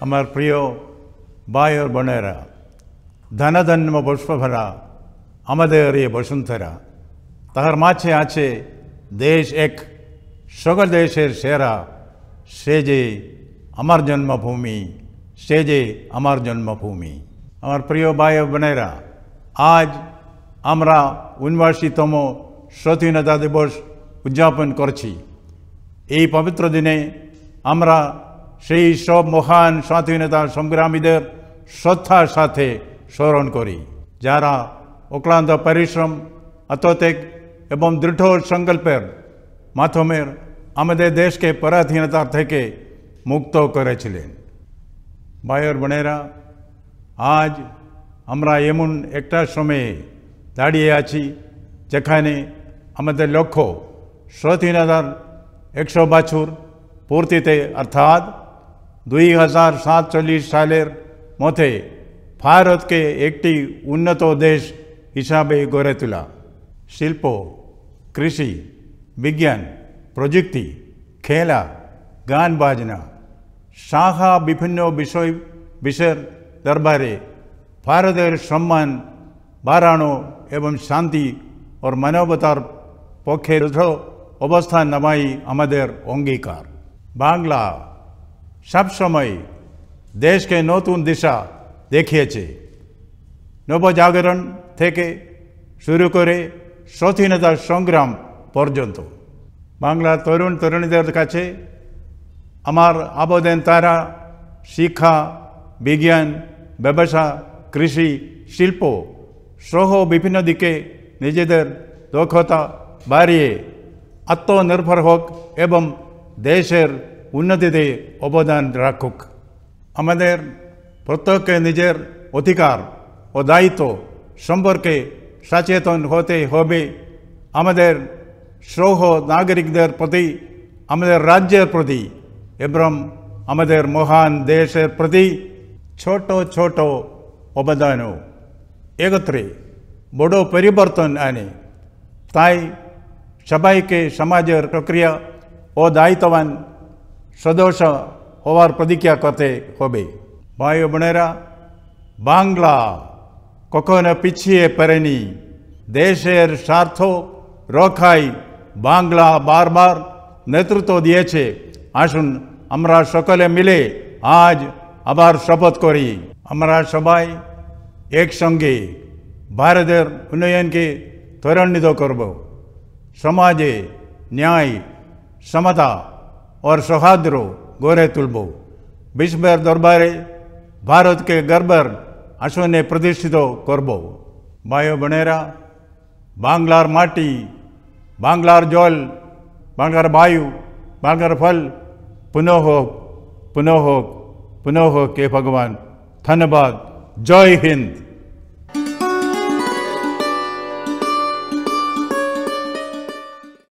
আমার প্রিয় ভাই ও বোনেরা, ধনধন্য পুষ্পভরা আমাদের এই বসুন্ধরা, তাহার মাঝে আছে দেশ এক, সকল দেশের সেরা, সে যে আমার জন্মভূমি, সে যে আমার জন্মভূমি। আমার প্রিয় ভাই ও বোনেরা, আজ আমরা ৭৯তম স্বাধীনতা দিবস উদযাপন করছি। এই পবিত্র দিনে আমরা সেই সব মহান স্বাধীনতা সংগ্রামীদের শ্রদ্ধার সাথে স্মরণ করি, যারা অক্লান্ত পরিশ্রম, আত্মত্যাগ এবং দৃঢ় সংকল্পের মাধ্যমে আমাদের দেশকে পরাধীনতা থেকে মুক্ত করেছিলেন। ভাই ও বোনেরা, আজ আমরা এমন একটা সময়ে দাঁড়িয়ে আছি যেখানে আমাদের লক্ষ্য স্বাধীনতার ১০০ বছর পূর্তিতে, অর্থাৎ ২০৪৭ সালের মধ্যে ভারতকে একটি উন্নত দেশ হিসাবে গড়ে তোলা। শিল্প, কৃষি, বিজ্ঞান, প্রযুক্তি, খেলা, গান বাজনা সাহা বিভিন্ন বিষয়ের দরবারে ভারতের সম্মান বাড়ানো এবং শান্তি ও মানবতার পক্ষে দৃঢ় অবস্থান নেওয়াই আমাদের অঙ্গীকার। বাংলা সবসময় দেশকে নতুন দিশা দেখিয়েছে। নবজাগরণ থেকে শুরু করে স্বাধীনতার সংগ্রাম পর্যন্ত বাংলার তরুণ তরুণীদের কাছে আমার আবেদন, তারা শিক্ষা, বিজ্ঞান, ব্যবসা, কৃষি, শিল্প সহ বিভিন্ন দিকে নিজেদের দক্ষতা বাড়িয়ে আত্মনির্ভর হোক এবং দেশের উন্নতিতে অবদান রাখুক। আমাদের প্রত্যেককে নিজের অধিকার ও দায়িত্ব সম্পর্কে সচেতন হতে হবে। আমাদের সহ নাগরিকদের প্রতি, আমাদের রাজ্যের প্রতি এবং আমাদের মহান দেশের প্রতি ছোট ছোট অবদানও একত্রে বড় পরিবর্তন আনে। তাই সবাইকে সমাজের প্রক্রিয়া ও দায়িত্ববান সদস্য হওয়ার প্রতিজ্ঞা করতে হবে। ভাই ও বোনেরা, বাংলা কখনো পিছিয়ে পড়েনি। দেশের স্বার্থ রক্ষায় বাংলা বারবার নেতৃত্ব দিয়েছে। আসুন আমরা সকলে মিলে আজ আবার শপথ করি, আমরা সবাই একসঙ্গে ভারতের উন্নয়নকে ত্বরান্বিত করব, সমাজে ন্যায়, সমতা और সৌহার্দ্য গড়ে তুলব, বিশ্বের দরবারে ভারতকে গর্বের আসনে প্রতিষ্ঠিত করব। ভাই ও বোনেরা, বাংলার মাটি, বাংলার জল, বাংলার বায়ু, বাংলার ফল পুনঃ হোক, পুনঃ হোক, পুনঃ হোক। কে ভগবান। ধন্যবাদ। জয় হিন্দ।